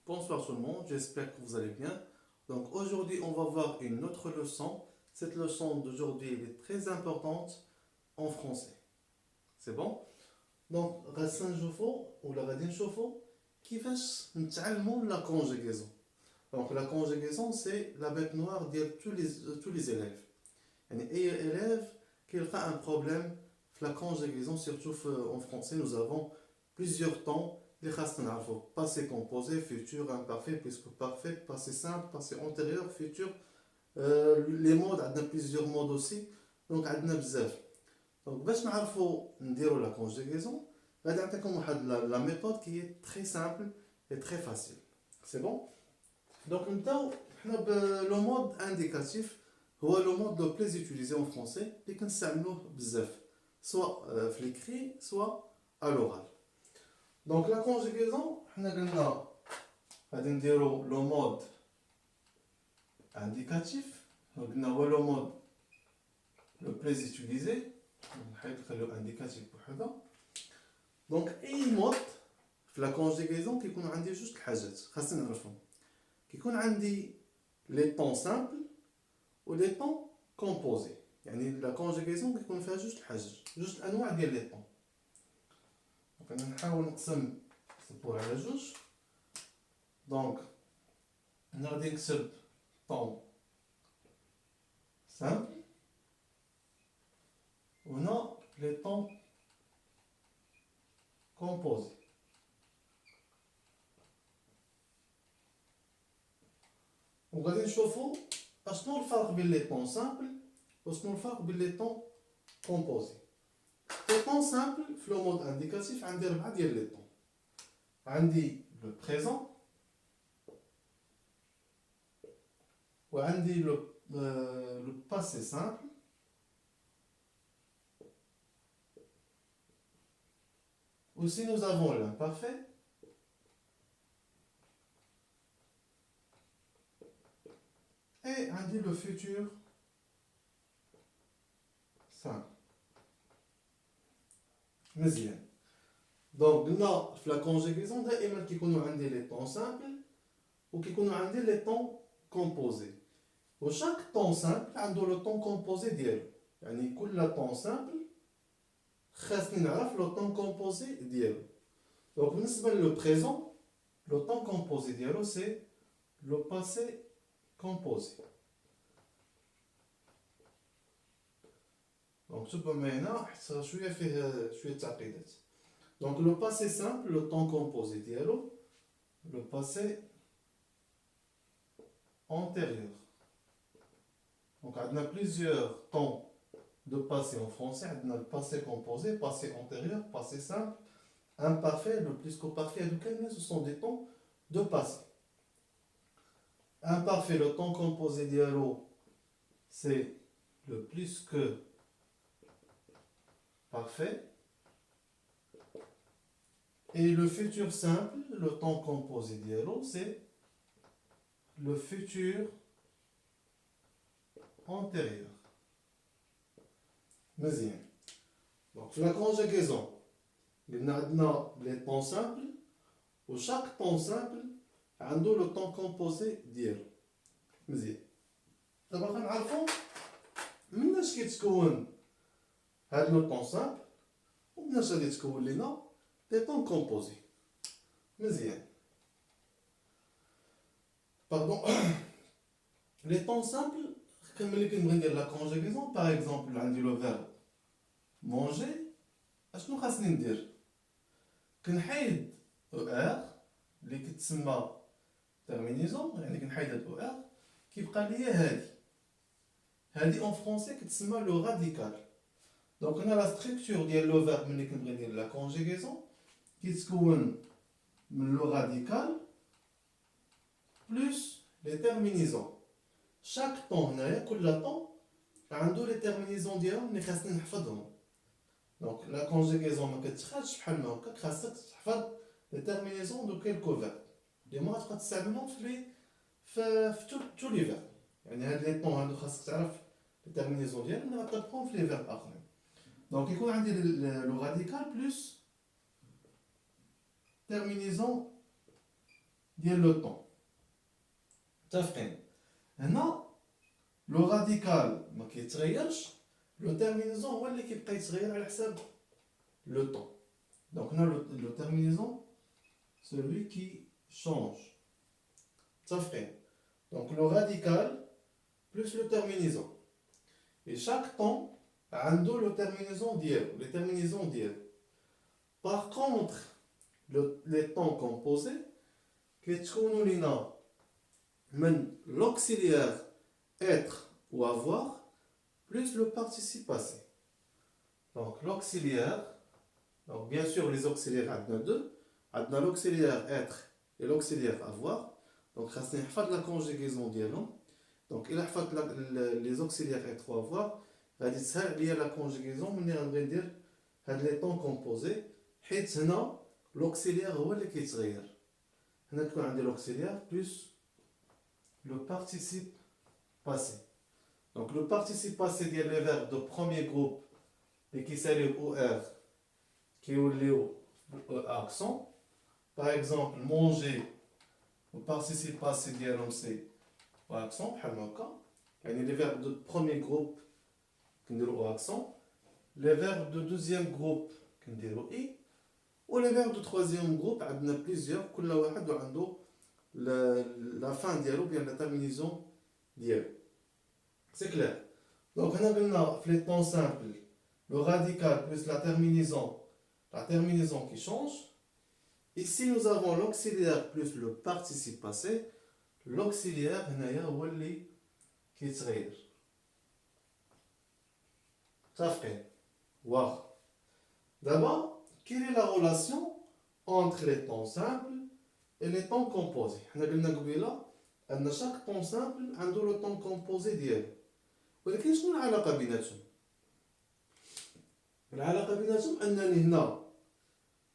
Bonsoir tout le monde, j'espère que vous allez bien. Donc aujourd'hui, on va voir une autre leçon. Cette leçon d'aujourd'hui elle est très importante en français. C'est bon? Donc, غادي نشوفوا ولا غادي نشوفوا كيفاش نتعلموا la conjugaison. Donc la conjugaison c'est la bête noire de tous les élèves. يعني أي élève كيلقى un problème في la conjugaison, surtout en français, nous avons plusieurs temps. Les خاصنا نعرفوا passé composé, futur, imparfait, puisque parfait, passé simple, passé antérieur, futur. Les modes, عندنا plusieurs modes aussi. Donc عندنا بزاف. Donc باش نعرفوا نديروا la conjugaison, غادي نعطيكم واحد la méthode qui est très simple et très facile. C'est bon? Donc نبداو حنا le mode indicatif. هو le mode le plus utilisé en français اللي كنستعملوه بزاف soit في l'écrit soit à l'oral. Donc la conjugaison, حنا قلنا غادي نديرو لو مود انديكاتيف، قلنا هو لو مود لو بليز يوتيليزي، نخليو انديكاتيف بوحدها. دونك اي مود في لا كونجيغيزون كيكون عندي جوج الحاجات خاصني نعرفهم. كيكون عندي لي طون سامبل و لي طون كومبوزي، يعني لا كونجيغيزون كيكون فيها جوج الحاجات، جوج الانواع ديال لي طون. دونك انا نحاول نقسم السبور على جوج. دونك هنا غادي نكتب طون سامبل وهنا لي طون كومبوزي. وغادي نشوفو اشنو الفرق بين لي طون سامبل وشنو الفرق بين لي طون كومبوزي. لي طون سامبل في لو مود انديكاتيف عندي 4 ديال لي طون. عندي لو بريزون وعندي le passé simple aussi, nous avons l'imparfait et عندي le futur simple. مزيان. دونك قلنا في لا كونجيغيزون دائما كيكونوا عندي لي طون سامبل وكيكونوا عندي لي طون كومبوزي، وشاك طون سامبل عنده لو طون كومبوزي ديالو، يعني كل طون سامبل خاصني نعرف لو طون كومبوزي ديالو. دونك بالنسبه لو بريزون لو طون كومبوزي ديالو سي لو باسي كومبوزي. دونك تبع معنا حتى شويه فيه شويه تعقيدات. دونك لو باسي سامبل لو طون كومبوزي ديالو لو باسي antérieur. Donc, on a plusieurs temps de passé en français. On a le passé composé, passé antérieur, passé simple, imparfait, le plus que parfait. Ce sont des temps de passé. Imparfait, le temps composé dialogue, c'est le plus que parfait. Et le futur simple, le temps composé dialogue, c'est le futur antérieur. مزيان. Donc في la conjugaison عندنا les temps simples و chaque temps simple عنده le temps composé ديالو. مزيان. دابا غنعرفوا مناش كيتكون هاد لو طون سامبل ومناش غادي تكون لينا لي طون كومبوزي. مزيان. باردون. لي طون سامبل ملي كنبغي ندير لا كونجيغيزون باغ اكزومبل عندي لو فيرب مونجي، اشنو خاصني ندير؟ كنحيد او ار اللي كتسمى تيرمينيزون، يعني كنحيد هاد او ار كيبقى ليا هادي اون فرونسي كتسمى لو راديكال. دونك هنا لا ستركتور ديال لو فيرب ملي كنبغي ندير لا كونجيغيزون كيتكون من لو راديكال بلس لي تيرمينيزون. شاك طون هنايا كل طون عنده لي تيرمينيزون ديالهم اللي خاصني نحفظهم. دونك لا كونجيغيزون ما كتخرجش بحال ما هكاك، خاصك تحفظ لي تيرمينيزون دو كيلكو فيرب اللي ما غتبقى تستعملهم في تو لي فيرب. يعني هاد لي طون هادو خاصك تعرف لي تيرمينيزون ديالهم اللي غتطبقهم في لي فيرب اخرين. دونك يكون عندي لو راديكال بلس تيرمينيزون ديال لو طون. متفقين؟ هنا لو راديكال ما كيتغيرش، لو تيرمينيزون هو اللي كيبقى يتغير على حساب لو طون. دونك هنا لو تيرمينيزون celui qui change. متفقين؟ دونك لو راديكال plus le terminaison. Et chaque temps عنده le terminaison ديالو، les terminaisons ديالو. Par contre, les temps composés كيتكونوا لينا من l'auxiliaire être ou avoir plus le participe passé. Donc l'auxiliaire, donc bien sûr les auxiliaires عندنا deux, عندنا l'auxiliaire être et l'auxiliaire avoir. Donc خاصني نحفظ la conjugaison ديالهم. Donc il حفظت les auxiliaires être ou avoir غادي تسهل عليا la conjugaison ملي غنبغي ندير هاد لي طون كومبوزي، حيت هنا l'auxiliaire هو اللي كيتغير. هنا تكون عندي l'auxiliaire plus le participe passé. Donc le participe passé ديال les verbes de premier groupe اللي كيساليو OR كيوليو accent. Par exemple manger, le participe passé ديالهم سي accent بحال هكا. يعني les verbes de premier groupe كنديرو accent, les verbes de deuxième groupe كنديرو i, و les verbes de troisième groupe عندنا plusieurs كل واحد وعنده la fin ديالو bien la terminaison ديالو. C'est clair. Donc هنا قلنا في les temps simples le radical plus la terminaison qui change. Ici nous avons l'auxiliaire plus le participe passé. L'auxiliaire هنايا هو اللي كيتغير. متفقين؟ واخا. D'abord, quelle est la relation entre les temps simples et les temps composés? حنا قلنا قبيله ان chaque temps simple عنده le temps composé ديالو. ولكن شنو العلاقه بيناتهم؟ العلاقه بيناتهم انني هنا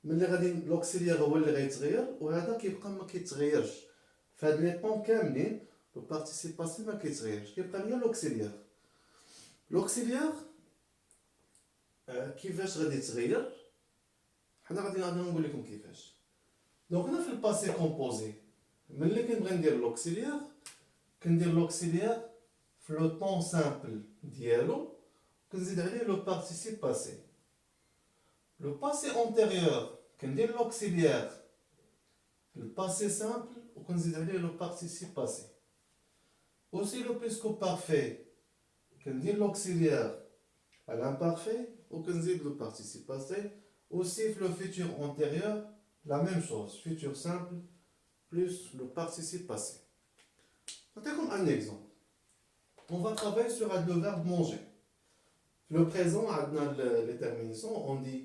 ملي غادي لوكسيليير هو اللي غيتغير وهذا كيبقى ما كيتغيرش. فهاد لي طون كاملين لو بارتيسيب باسي ما كيتغيرش، كيبقى ليا لوكسيليير. لوكسيليير كيفاش غادي يتغير؟ حنا غادي نقول لكم كيفاش. دونك هنا في الباسي كومبوزي ملي كنبغي ندير لوكسيليير كندير لوكسيليير في لو طون سامبل ديالو كنزيد عليه لو بارتيسيب باسي. Le passé antérieur, qu'on dit l'auxiliaire, le passé simple, ou qu'on dit le participe passé. Aussi le plus que parfait, qu'on dit l'auxiliaire à l'imparfait, ou qu'on dit le participe passé. Aussi le futur antérieur, la même chose, futur simple plus le participe passé. Comme un exemple. On va travailler sur le verbe manger. Le présent, les terminaisons, on dit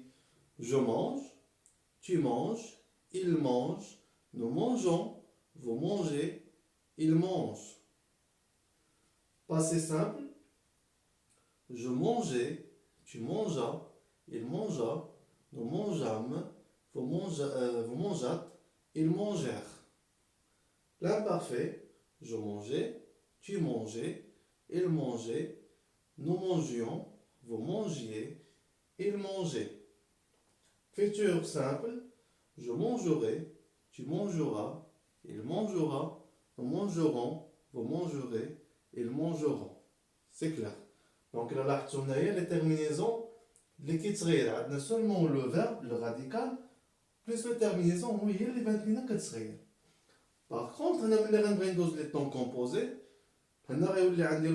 je mange, tu manges, il mange, nous mangeons, vous mangez, il mange. Passé simple, je mangeais, tu mangeas, il mangea, nous mangeâmes, vous mangeâtes, ils mangèrent. L'imparfait, je mangeais, tu mangeais, il mangeait, nous mangions, vous mangiez, il mangeait. Futur simple, je mangerai, tu mangeras, il mangera, nous mangerons, vous mangerez, ils mangeront. C'est clair. Donc là, on a les terminaisons, les qui on a seulement le verbe, le radical, plus la terminaison, oui, les 20 minutes. Par contre, on a les temps composés, on a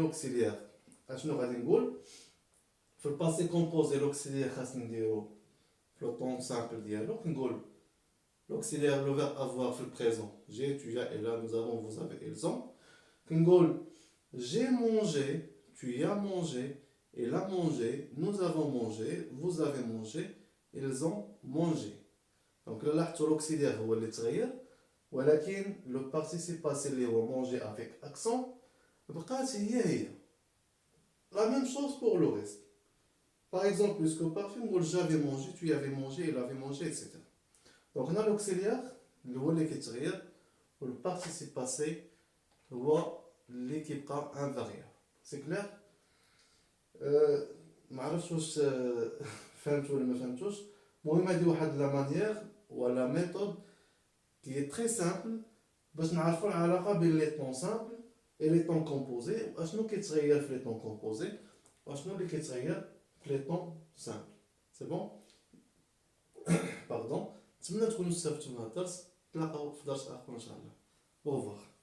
l'auxiliaire. Je vais vous dire, il faut le passé composé, l'auxiliaire, le temps simple dialogue, l'auxiliaire, le verbe avoir fait le présent. J'ai, tu as, et là nous avons, vous avez, ils ont. J'ai mangé, tu as mangé, il a mangé, nous avons mangé, vous avez mangé, ils ont mangé. Donc là, l'auxiliaire هو اللي تغير، ولكن le participe passé اللي هو manger avec accent بقات هي. La même chose pour le reste. Par exemple, puisque parfait, j'avais mangé, tu avais mangé, il avait mangé, etc. Donc on a l'auxiliaire, le rôle qui est ou le participe passé, ou l'équipe invariable. C'est clair? Je ne sais pas si vous avez compris. Moi, je vais dire la manière ou la méthode qui est très simple باش نعرفوا العلاقه بين لي طون سامبل اي لي طون كومبوزي واشنو كيتغير في لي طون كومبوزي واشنو اللي كيتغير في لي طون سامبل. سي بون. باردون. نتمنى تكونوا استفدتوا من هذا الدرس. نتلاقاو في درس اخر ان شاء الله. اوفر.